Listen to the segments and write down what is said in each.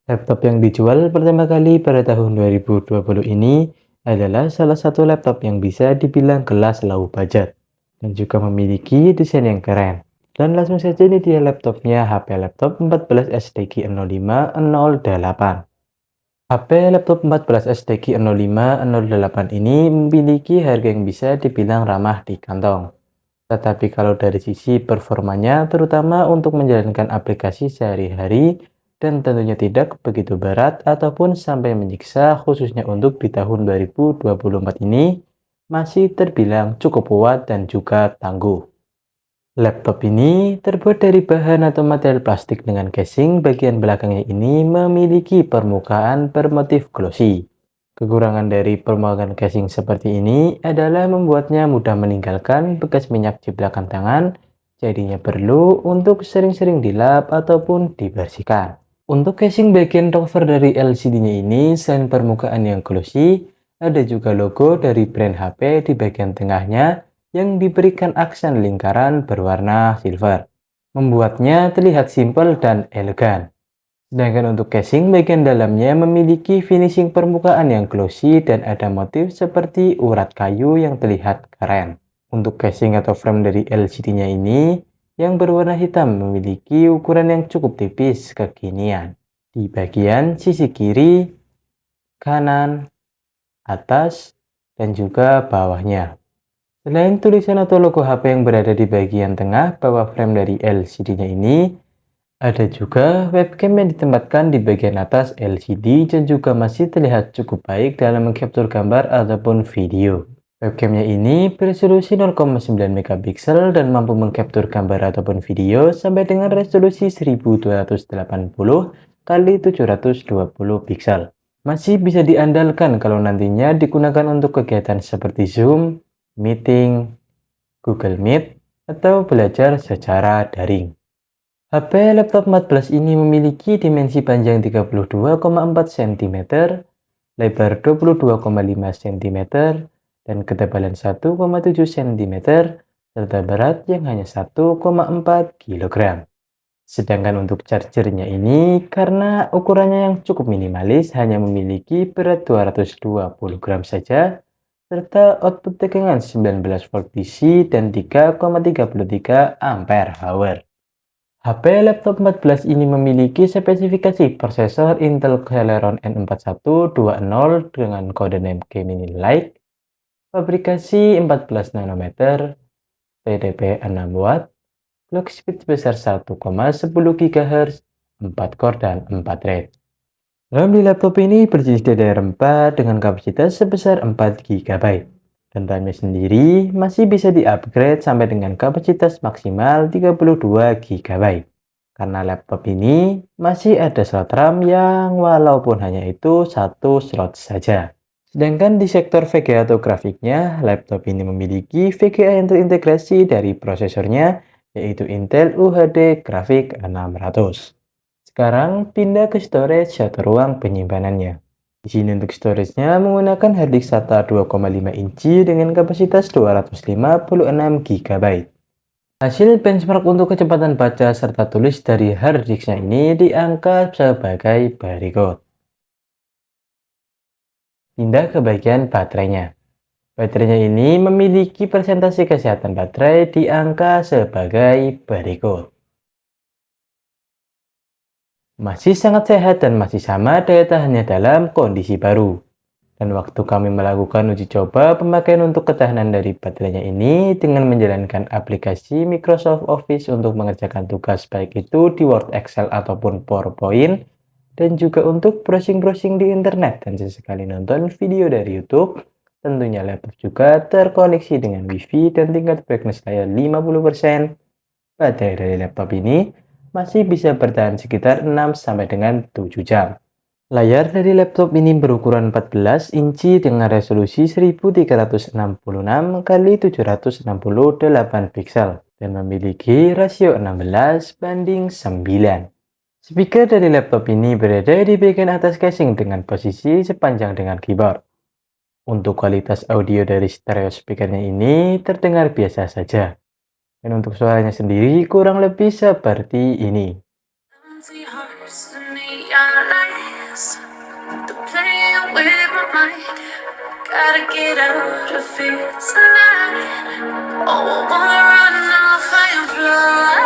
Laptop yang dijual pertama kali pada tahun 2020 ini adalah salah satu laptop yang bisa dibilang kelas low budget dan juga memiliki desain yang keren. Dan langsung saja ini dia laptopnya, HP laptop 14 STQ 0508. HP laptop 14 STQ 0508 ini memiliki harga yang bisa dibilang ramah di kantong. Tetapi kalau dari sisi performanya, terutama untuk menjalankan aplikasi sehari-hari, dan tentunya tidak begitu berat ataupun sampai menyiksa khususnya untuk di tahun 2024 ini, masih terbilang cukup kuat dan juga tangguh. Laptop ini terbuat dari bahan atau material plastik dengan casing bagian belakangnya ini memiliki permukaan bermotif glossy. Kekurangan dari permukaan casing seperti ini adalah membuatnya mudah meninggalkan bekas minyak di belakang tangan, jadinya perlu untuk sering-sering dilap ataupun dibersihkan. Untuk casing bagian cover dari LCD-nya ini, selain permukaan yang glossy, ada juga logo dari brand HP di bagian tengahnya yang diberikan aksen lingkaran berwarna silver, membuatnya terlihat simpel dan elegan. Sedangkan untuk casing bagian dalamnya memiliki finishing permukaan yang glossy dan ada motif seperti urat kayu yang terlihat keren. Untuk casing atau frame dari LCD-nya ini yang berwarna hitam memiliki ukuran yang cukup tipis kekinian. Di bagian sisi kiri, kanan, atas, dan juga bawahnya. Selain tulisan atau logo HP yang berada di bagian tengah bawah frame dari LCD-nya ini, ada juga webcam yang ditempatkan di bagian atas LCD dan juga masih terlihat cukup baik dalam mengcapture gambar ataupun video. Webcamnya ini beresolusi 0,9 megapiksel dan mampu mengcapture gambar ataupun video sampai dengan resolusi 1280 kali 720 piksel. Masih bisa diandalkan kalau nantinya digunakan untuk kegiatan seperti Zoom, meeting, Google Meet, atau belajar secara daring. HP laptop 14 ini memiliki dimensi panjang 32,4 cm, lebar 22,5 cm, dan ketebalan 1,7 cm, serta berat yang hanya 1,4 kg. Sedangkan untuk chargernya ini, karena ukurannya yang cukup minimalis, hanya memiliki berat 220 gram saja, serta output tegangan 19 volt DC dan 3,33 ampere hour. HP laptop 14 ini memiliki spesifikasi prosesor Intel Celeron N4120 dengan kode name Gemini Lite, fabrikasi 14 nanometer, TDP 6 watt, clock speed sebesar 1,10 GHz, 4 core dan 4 thread. RAM di laptop ini berjenis DDR4 dengan kapasitas sebesar 4 GB. Dan RAM-nya sendiri masih bisa di-upgrade sampai dengan kapasitas maksimal 32 GB. Karena laptop ini masih ada slot RAM yang walaupun hanya itu satu slot saja. Sedangkan di sektor VGA atau grafiknya, laptop ini memiliki VGA yang terintegrasi dari prosesornya, yaitu Intel UHD Graphic 600. Sekarang pindah ke storage atau ruang penyimpanannya. Di sini untuk storage-nya menggunakan harddisk SATA 2,5 inci dengan kapasitas 256 GB. Hasil benchmark untuk kecepatan baca serta tulis dari harddisknya ini diangkat sebagai berikut. Pindah ke bagian baterainya. Baterainya ini memiliki persentase kesehatan baterai di angka sebagai berikut. Masih sangat sehat dan masih sama daya tahannya dalam kondisi baru. Dan waktu kami melakukan uji coba pemakaian untuk ketahanan dari baterainya ini dengan menjalankan aplikasi Microsoft Office untuk mengerjakan tugas baik itu di Word, Excel, ataupun PowerPoint, dan juga untuk browsing-browsing di internet dan sesekali nonton video dari YouTube. Tentunya laptop juga terkoneksi dengan WiFi dan tingkat brightness layar 50%. Baterai dari laptop ini masih bisa bertahan sekitar 6 sampai dengan 7 jam. Layar dari laptop ini berukuran 14 inci dengan resolusi 1366 kali 768 piksel dan memiliki rasio 16:9. Speaker dari laptop ini berada di bagian atas casing dengan posisi sepanjang dengan keyboard. Untuk kualitas audio dari stereo speakernya ini terdengar biasa saja. Dan untuk suaranya sendiri kurang lebih seperti ini. gotta get out of here tonight. Oh, I wanna run off and fly.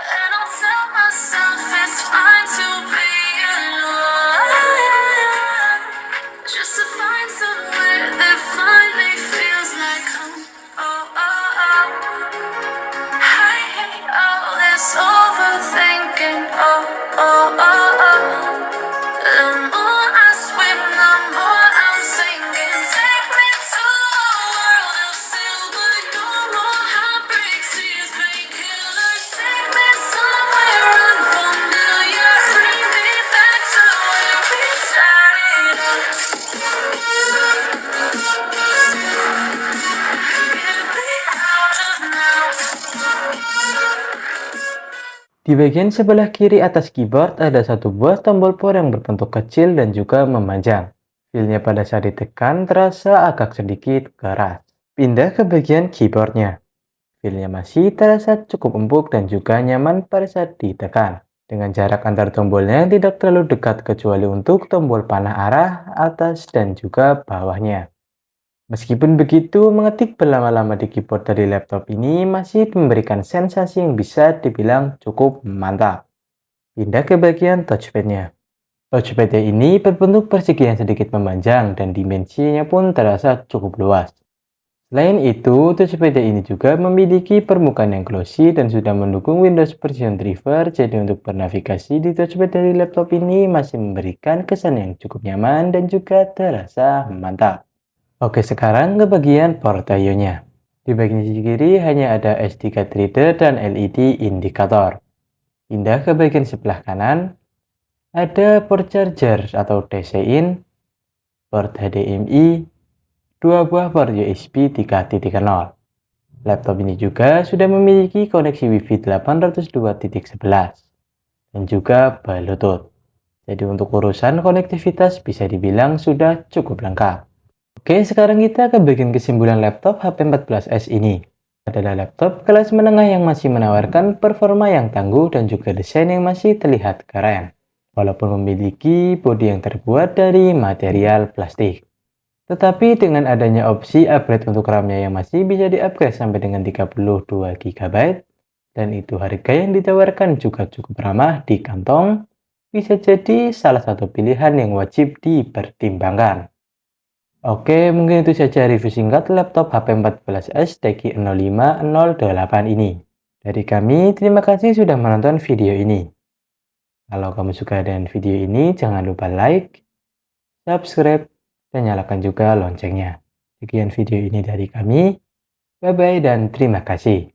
And I'll tell myself it's fine to be alone. Just to find somewhere that finally feels like home. Oh, oh, oh. I hate all this overthinking. Oh, oh, oh, oh. The more I swim, the more I'm sinking. Take me to a world of silver, no more heartbreaks, tears, painkillers. Take me somewhere unfamiliar, bring me back to where we started. Get me out of now. Di bagian sebelah kiri atas keyboard ada satu buah tombol power yang berbentuk kecil dan juga memanjang. Feel-nya pada saat ditekan terasa agak sedikit keras. Pindah ke bagian keyboardnya. Feel-nya masih terasa cukup empuk dan juga nyaman pada saat ditekan. Dengan jarak antar tombolnya tidak terlalu dekat kecuali untuk tombol panah arah, atas, dan juga bawahnya. Meskipun begitu, mengetik berlama-lama di keyboard dari laptop ini masih memberikan sensasi yang bisa dibilang cukup mantap. Pindah ke bagian touchpad-nya. Touchpad ini berbentuk persegi yang sedikit memanjang dan dimensinya pun terasa cukup luas. Selain itu, touchpad ini juga memiliki permukaan yang glossy dan sudah mendukung Windows Version Driver, jadi untuk bernavigasi di touchpad dari laptop ini masih memberikan kesan yang cukup nyaman dan juga terasa mantap. Oke, sekarang ke bagian portfolionya. Di bagian sisi kiri hanya ada SD card reader dan LED indikator. Pindah ke bagian sebelah kanan, ada port charger atau DC-in, port HDMI, dua buah port USB 3.0. Laptop ini juga sudah memiliki koneksi Wi-Fi 802.11 dan juga Bluetooth. Jadi untuk urusan konektivitas bisa dibilang sudah cukup lengkap. Oke, sekarang kita ke bagian kesimpulan laptop HP 14s ini. Adalah laptop kelas menengah yang masih menawarkan performa yang tangguh dan juga desain yang masih terlihat keren. Walaupun memiliki bodi yang terbuat dari material plastik. Tetapi dengan adanya opsi upgrade untuk RAM-nya yang masih bisa di-upgrade sampai dengan 32 GB, dan itu harga yang ditawarkan juga cukup ramah di kantong, bisa jadi salah satu pilihan yang wajib dipertimbangkan. Oke, mungkin itu saja review singkat laptop HP 14s TG0508 ini. Dari kami, terima kasih sudah menonton video ini. Kalau kamu suka dengan video ini, jangan lupa like, subscribe, dan nyalakan juga loncengnya. Sekian video ini dari kami. Bye-bye dan terima kasih.